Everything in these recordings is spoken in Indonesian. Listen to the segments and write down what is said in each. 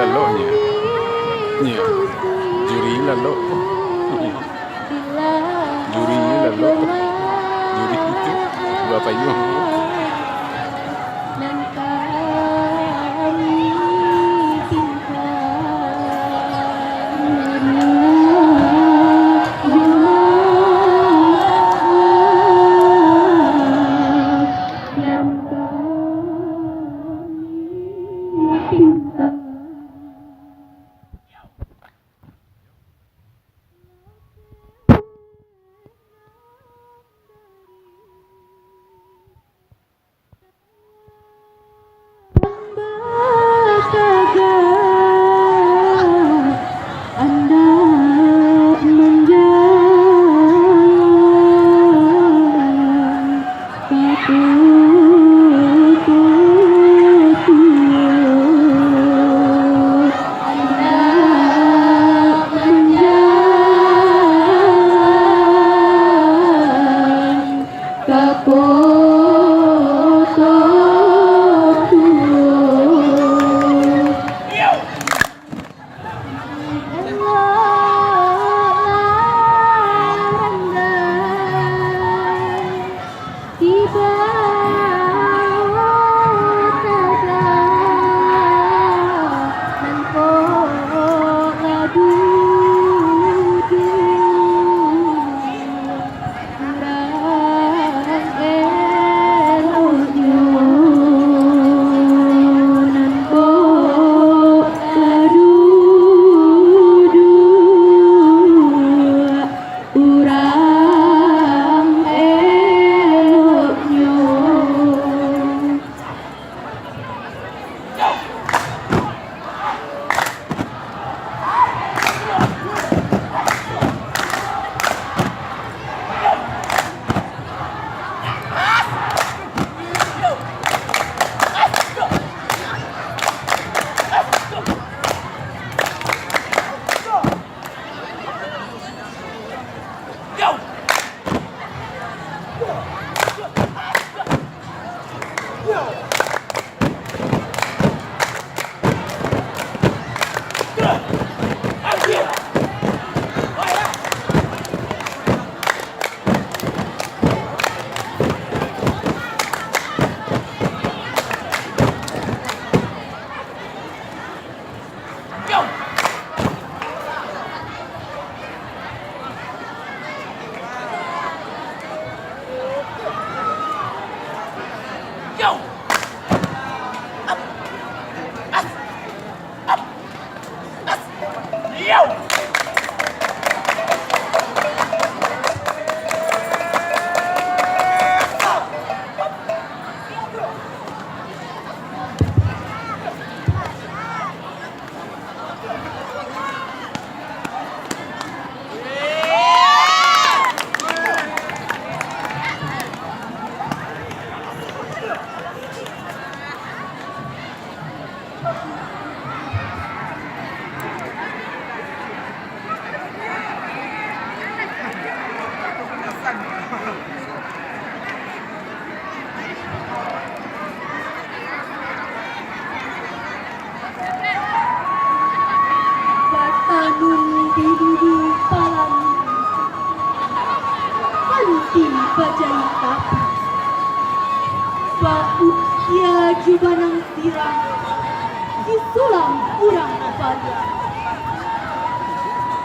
lalonya. Nya. Juri lalo. Juri lalo. Juri itu Bapak Imam.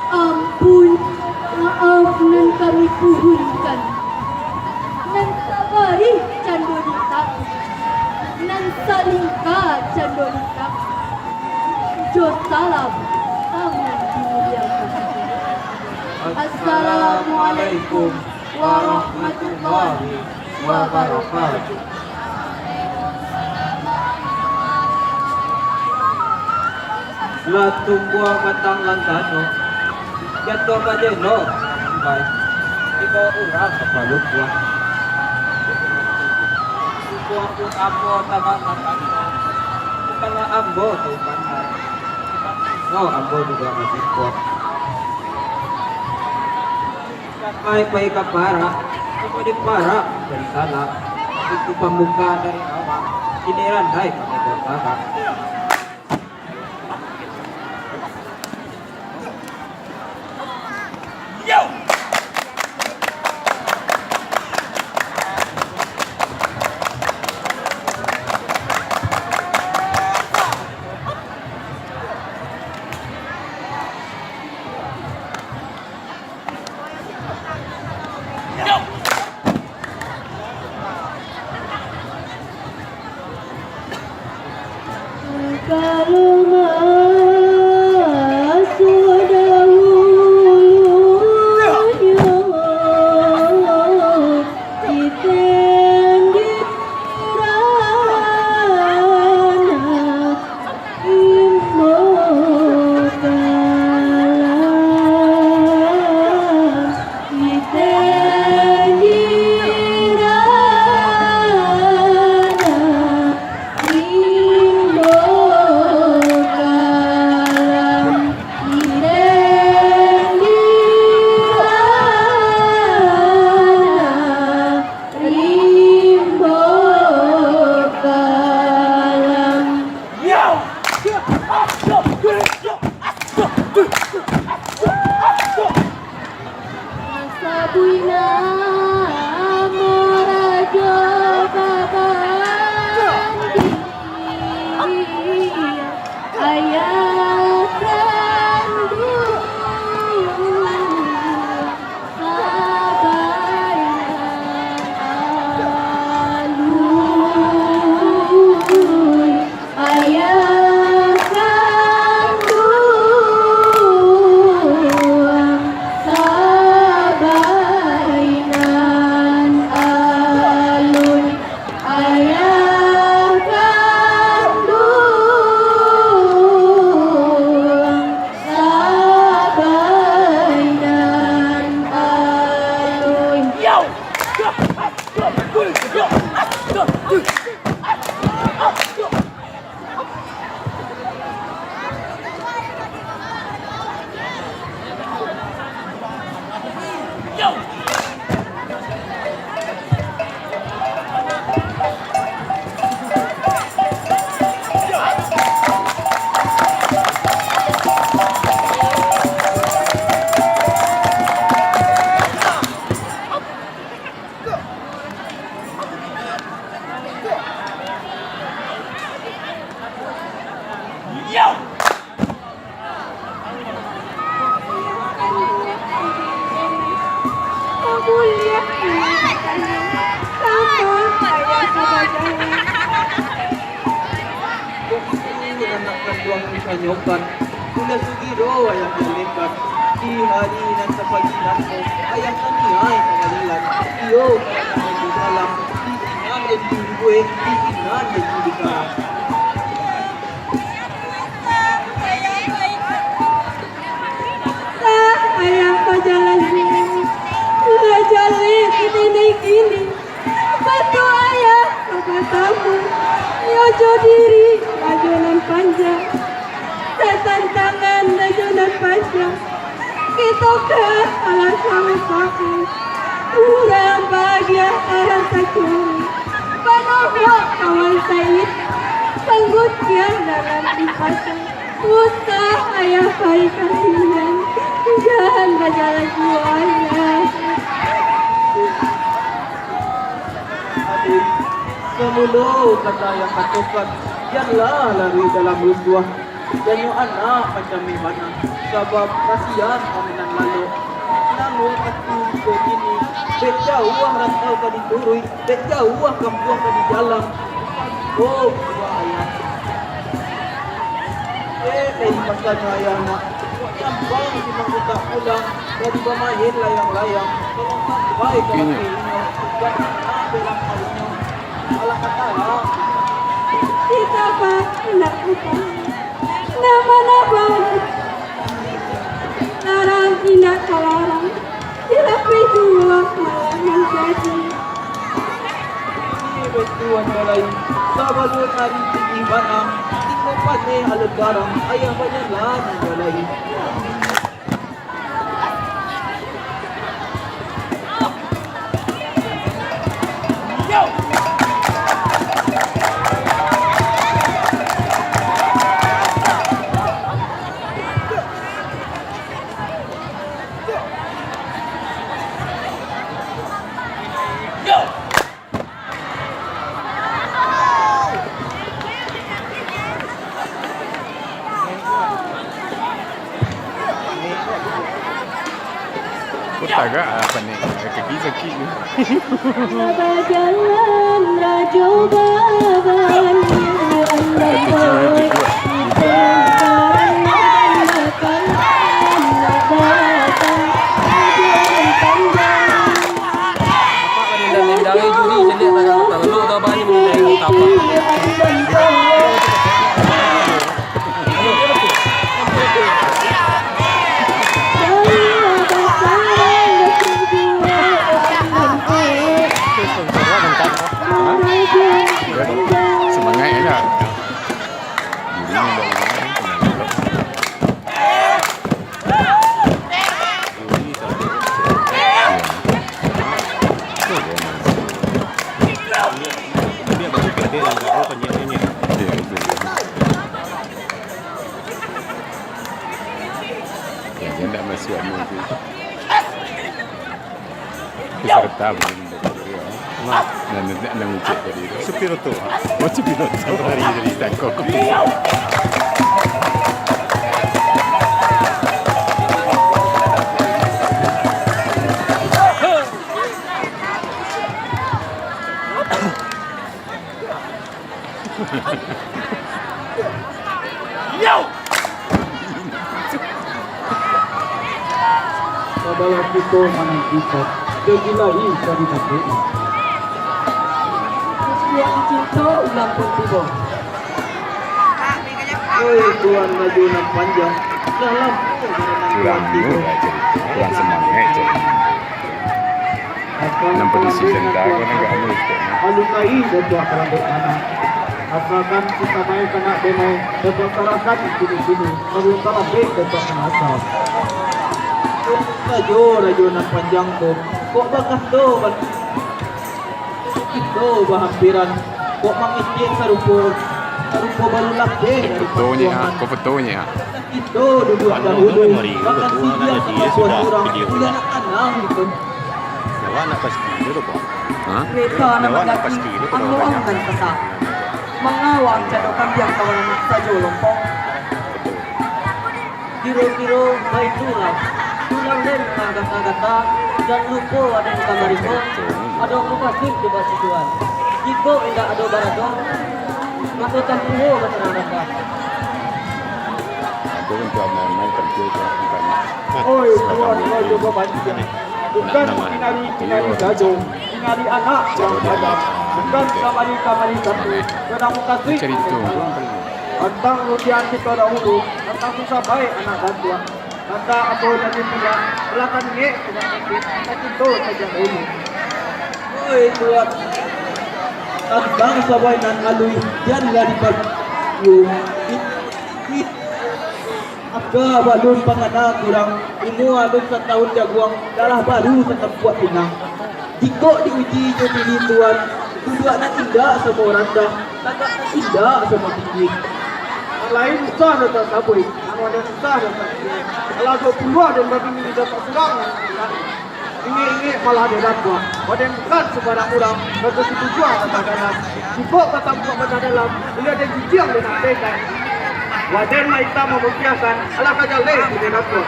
Ampun, maaf nan kami puhunkan. Nan sabari candolita, nan salingka candolita. Jo salam, tamu dimuliakan. Assalamualaikum warahmatullahi wabarakatuh. Latung buah matang lantano jatuh majeno baik tiba urang kepaluk buah buah pun ambo tagang lantano tengah ambo tuh pandai no ambo juga masih buah sampai kapara kemudian para dari sana itu pembuka dari awal ini randai kami bertahan jalan. Kung anak kanduang isanyokan, kula sugiro ayang nalikat. Di hari nan sa pagilan mo, ayang naniyay pangalilan. Iyo, kaya na alam, di inan ay tunggue, di inan ay tulikan. Ayang pajalan sini, jalan ini kini. Batu ayah, katamu, yojo diri, lajunan panjang. Setan tangan, lajunan panjang. Kita ke alam sama pakai, kurang bahagia orang sakit. Panohwa kawan Said, penggutian dalam dipasang. Usah ayah hari kasihan, jangan berjalan ayah. Adik, kemulo kata yang katukan, janganlah lari dalam runtuh. Dan yung anak macam mana, sebab kasihan kami nan lalu. Namun aku begini, bet jauh rantau ka diturui, bet jauh kampung ka di jalan. Oh, dua ayah. Kayak pasal ayah nak. Nyampang si mangkuta pulang, dari pemain layang-layang. Tolong sampai ke ini. Jangan belang kalinya. Alah kata lah. Kita pak nak utang, nama-nama. Larang tidak terlarang, tidak berjuang malah jadi. Ini betuan balai, sabalun hari tinggi banang, tinggal pate alat barang, ayah banyak lagi balai. Agak apa nih? Kaki sakit ni. Apa jalan rajo baban Semangat ya tak? Dia tak masuk anu tu. Peserta mungkin nak ucap tadi tu. Sepiroto. Macam piloto dari tangkap. Sabalah kita mana kita, kegilahi dari hati. Yang cinta ulang pun tiba. Oi tuan maju nak panjang, dalam Kurang mudah cerita. Kurang semangat cerita. Nampak di season dah kau nak anu tu. Alukai sebuah kerajaan anak. Asalkan kita main kena demo, masyarakat di sini, kalau baik dapat asal. Rajo nak panjang tu, kok bakas tu, itu bahampiran, kok mengicin sarupo baru lapde. Fotonya, kau fotonya. Itu duduk dahulu, bakas dia sudah video udah anak gitu. Nawa nak pasti dulu kok. Ha? Kereta na Nawa nak magati pasti dulu ang kalau luang banyak. kan kasa. Mangawang jado kambyang kawalan sa jolompong. Kiro-kiro may tulang. Tulang din agata-agata. Dan lupo ada yang kamari mo. Ada ang lupasing diba si Tuan. Jika tidak ada baraga, maka tempuh masyarakat. Ada untuk main kerja tu bukan. Oi, keluar juga banyak. Bukan kinari gajo, kinari anak yang ada. Bukan kamari satu. Kadang kasih. Cerita tu Tentang ujian kita dahulu, tentang susah baik anak dan tua. Tentang apa jadi tidak, belakang ini tidak sakit, kita itu saja dahulu. Oi tuan, tentang sabai nan alui, janganlah dibagi. Aga balun panganak kurang, ini alun setahun jaguang, dalah baru tetap buat pinang. Jika diuji jadi tuan, duduk nak tidak sama orang dah, tak tidak sama tinggi. Lain susah dah tak sabui, anu ada susah dah tak sabui. Kalau kau keluar dan bagi ini dapat serang, ini malah dia dapat. Badan bukan sebarang orang, kata setujuan kata dalam. Cukup kata buat kata dalam, dia ada jijiang dia nak tekan. Wajan maita membiasakan, alah kaja leh dia dapat.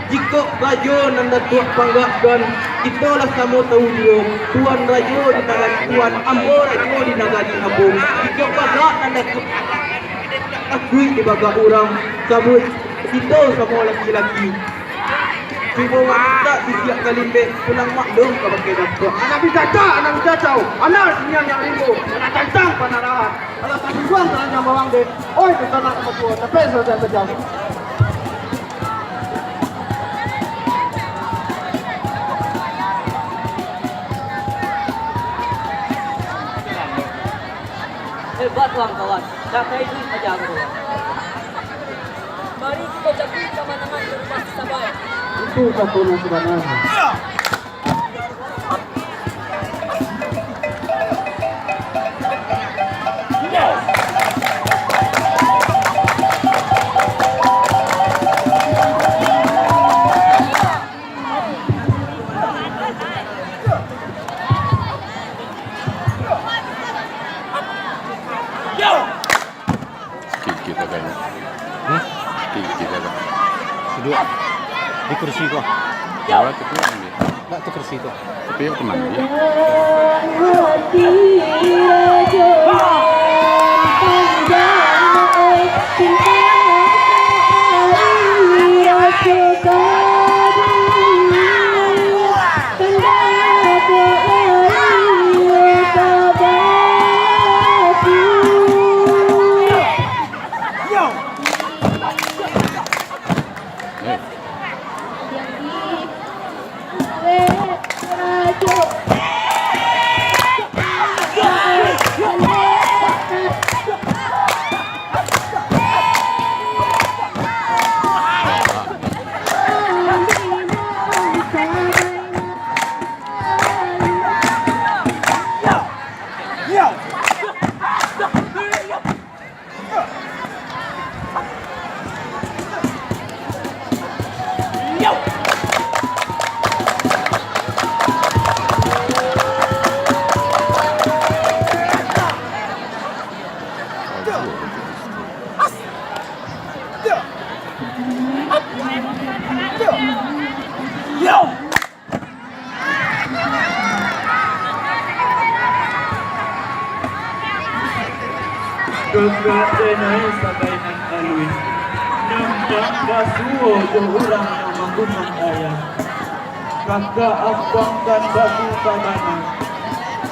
Jika rajo nanda tuak panggak dan itulah kamu tahu dia tuan rajo di negara tuan ambo rajo di negara Nabung. Jika panggak nanda akui di baga orang sabut kita semua laki-laki cuma wanita setiap kali bek pulang maklum ke pakai dapat anak bisa tahu anak sinyal yang rindu anak tantang panarahan anak satu buang tanah bawang dek oi itu tanah sama tua tapi selesai sejam hebat kawan-kawan. Dah saya itu saja aku. Mari kita jadi kemenangan berupa sabar. Itu satu yang sebenarnya. Duduk di kursi kau. Jawab tu ambil. Tak tu kursi tu. Tapi aku mandi. Kakak denai sabai nan alui nampak basuh orang nama kumang ayah kakak abangkan batu kabanan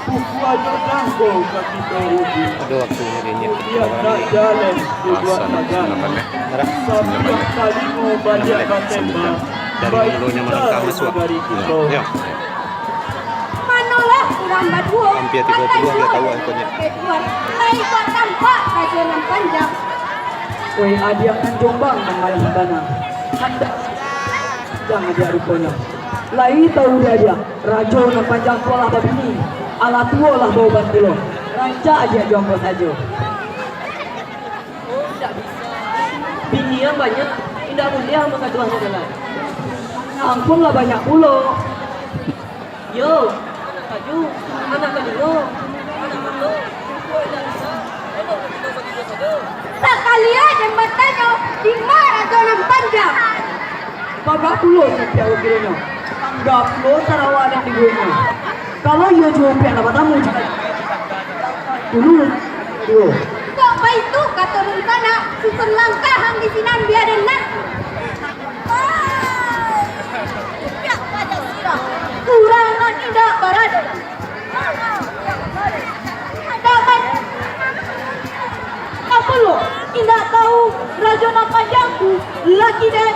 buku aja tanggo kaki karubi Ada waktu hari ni. dia tak jalan dibuat magang sabak kali mau balik batembang Dari mulutnya melangkah masuk. Ya. Manolah kurang berdua. Hampir 30 dia tahu akunnya. Lain kau tampak kajian panjang. Woi adia kan jombang kembali di tanah. Hendak jangan dia rupanya. Lai tahu dia rajo nak panjang pola babini. Ala tua lah bawa bantulo. Raja aja jombang saja. Bini yang banyak tidak mulia maka tuahnya jalan. Ampunlah banyak pulau. Yo, anak kaju, anak kaju, anak kaju. Sekalian jembatannya di mana dalam panjang. Pagak pulau setiap wakilnya. Pagak pulau Sarawak dan di gunung. Kalau ia jumpa dapat tamu juga. Dulu. Yo. Kok pa itu katurun tanah susun langkahan di sinan biarin nak. Ya pada sirah. Kurangan indah barat. Dapat. Apa lo? Indah tahu rajona panjangku. Laki deh.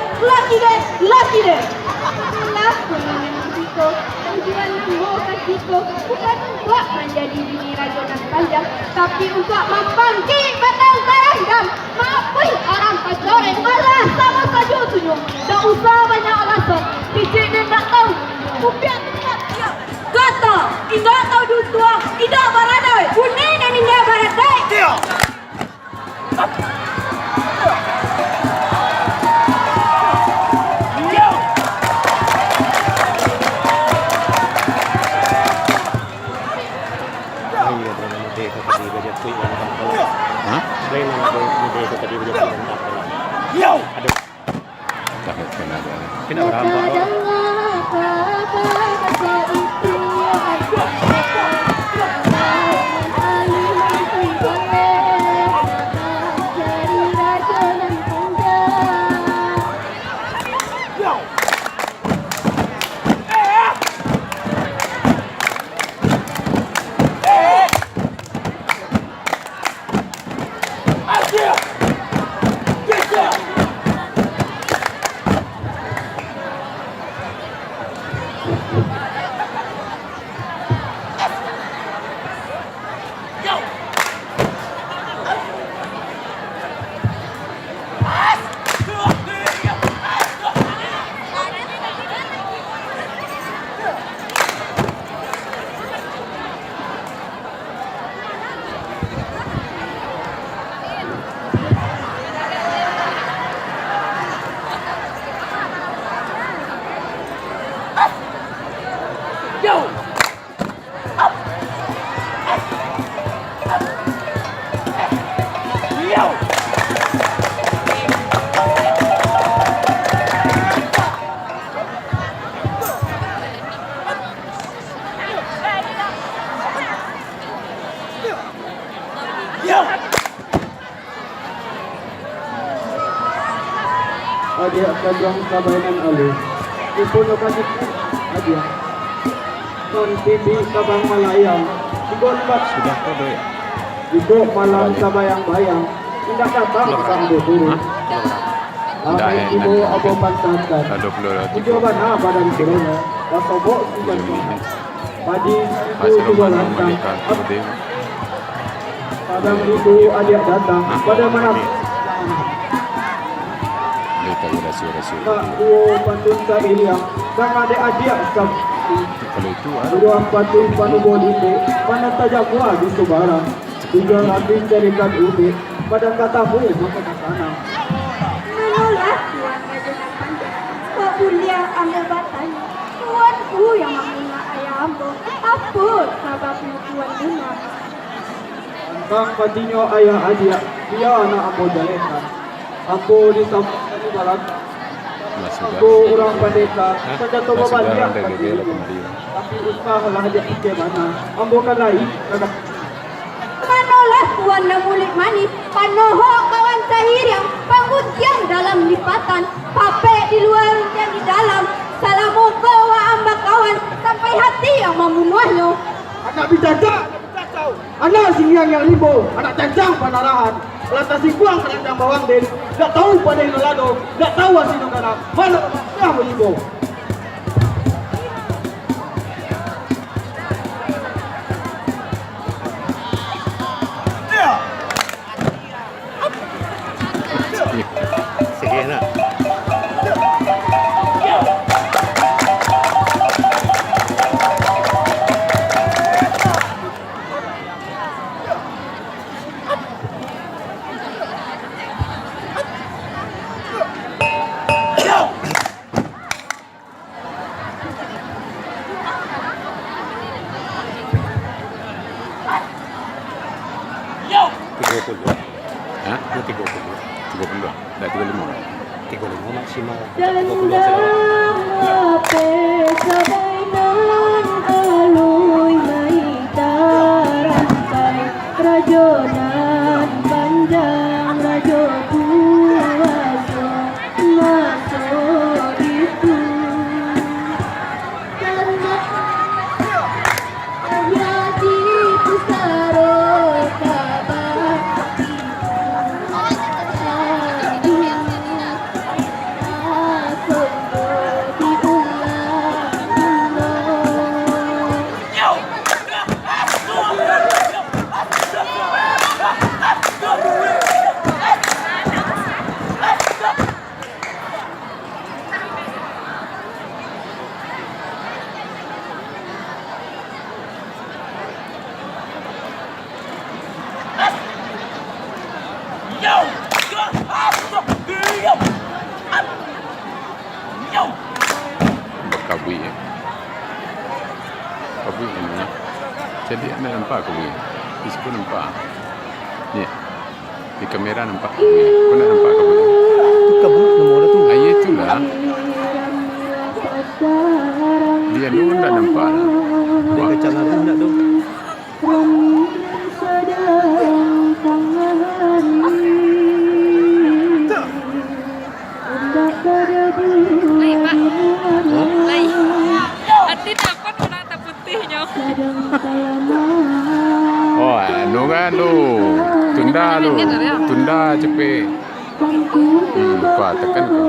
Laku menentuku tujuan nanggo kasihku bukan untuk menjadi bini rajonan panjang, tapi untuk membangkit batang karandam, maafin orang pacoreng. Alah, sama saja tujuh. Tak usah banyak alasan. Kicik dan tak tahu. Kupiak ya. Kata, indah tahu dua, indah baradai. Kuning dan indah baradai. Dia. Hah? Aduh, Takut kena ada. kena berapa? Adia kadang kabainan alus. Ipuno kasih adia. Ton tibi kabang malayang. Sigolbat Sudah kau doy. Ibu malang sabayang-bayang. Tidak datang sang buburu. Amin ibu abo pantakan. 20 Ujoban na badan sirona. Kasobo sijan ko. Padi Masih ibu rumah dua lantang. menikah kemudian Kadang ibu adia datang. Pada mana? kita rasi-rasi. Kak uo pantun sa iliang. Kang adik-adik sab. Kalau itu Dua patun panubodite. Panataja kuah di Subara. Tiga ratus carikan ubi. Pada katamu maka sana. Menolak tuan rajonan panjang. Kok Ulia ambil batang. Tuanku yang menghina ayammu. Apa sebabnya tuan dengar? Kang patinyo ayah adia. Dia anak aku jalekan. Aku disampaikan di barat. masih Aku orang pendeta. Saja tu masih bapak dia. barang dari dia kemarin. Tapi usahalah dia bagaimana. Ambo kan lain. Kadang Manolah tuan namulik manis, panoho kawan sahir yang penguntian dalam lipatan, pape di luar yang di dalam, salamoko wa amba kawan, sampai hati yang membunuhnya. anak bijaja. Anak singyang yang libo. Anak cancang panarahan. Lantas si buang kerandang bawang den. Tak tahu pada yang lado. Tak tahu asino kana. Mana kamu libo. Sige na. Hah? 30. 30. Dah 35. 35 maksimal. 30 Dendam selalu. ape sabay nan aloy may tarantai. kabui ya. Kabui ini. Jadi anda nampak kabui. Di situ nampak. Ni. Di kamera nampak kabui. Kau nak nampak kabui? Kabut nomor tu. Ayat itulah. Dia dulu tak nampak. Dia kacang aku nak tu. Hati dapat orang tak putihnya. Oh, anu kan lu. Tunda cepet. Kuat tekan ke.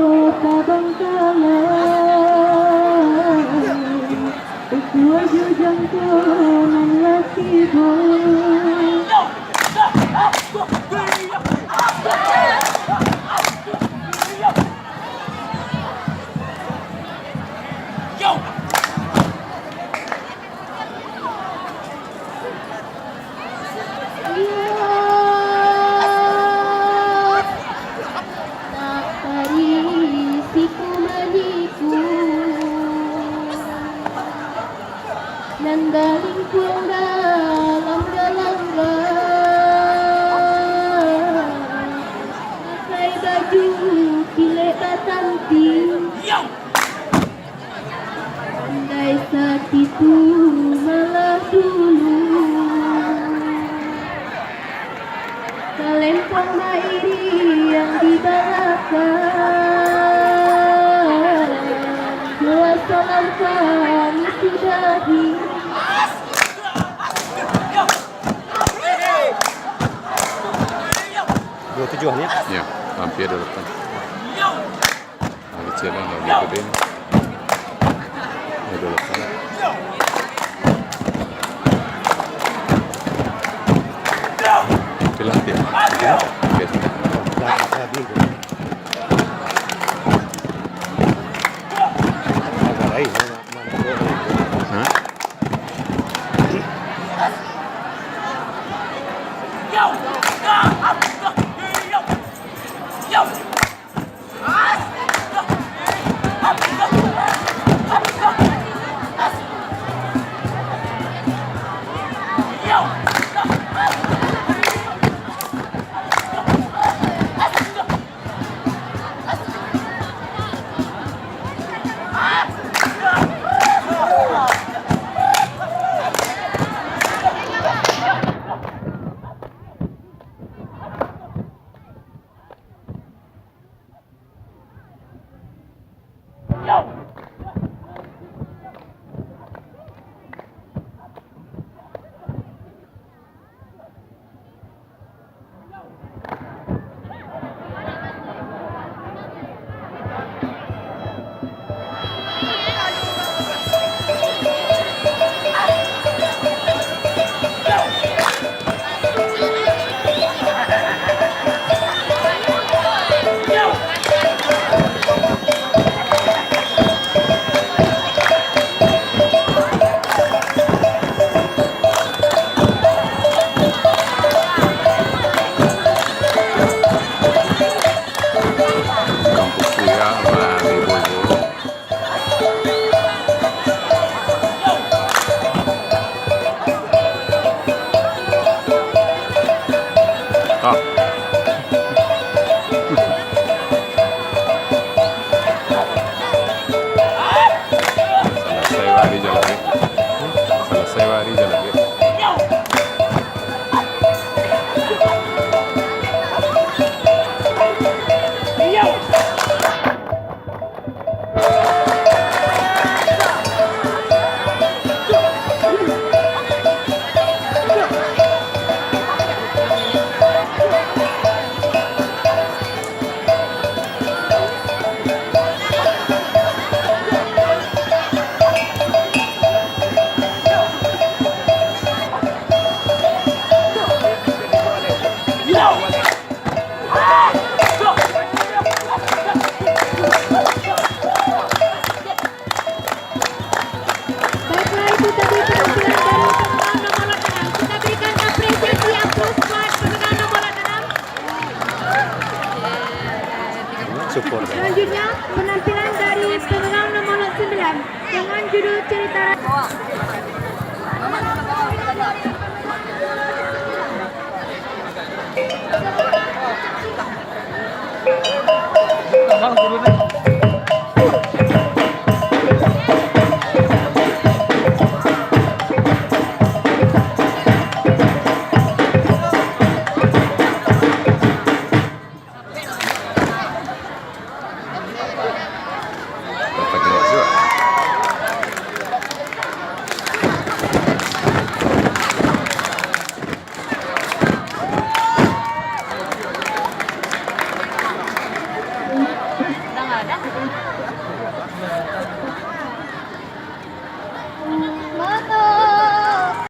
Nandaling pulang dalam pakai baju pilek batanti. Andai saat itu malah dulu kelempang mairi yang dibalakan dua salam kami sudahi. Dua tujuannya. Ya, hampir ada depan. Lagi jalan lagi gede. Ada depan. Pelan dia. Biasa. Dah habis. Agak lain. Hah? Selanjutnya penampilan dari pemenang nomor 9. dengan judul cerita Bang, turun.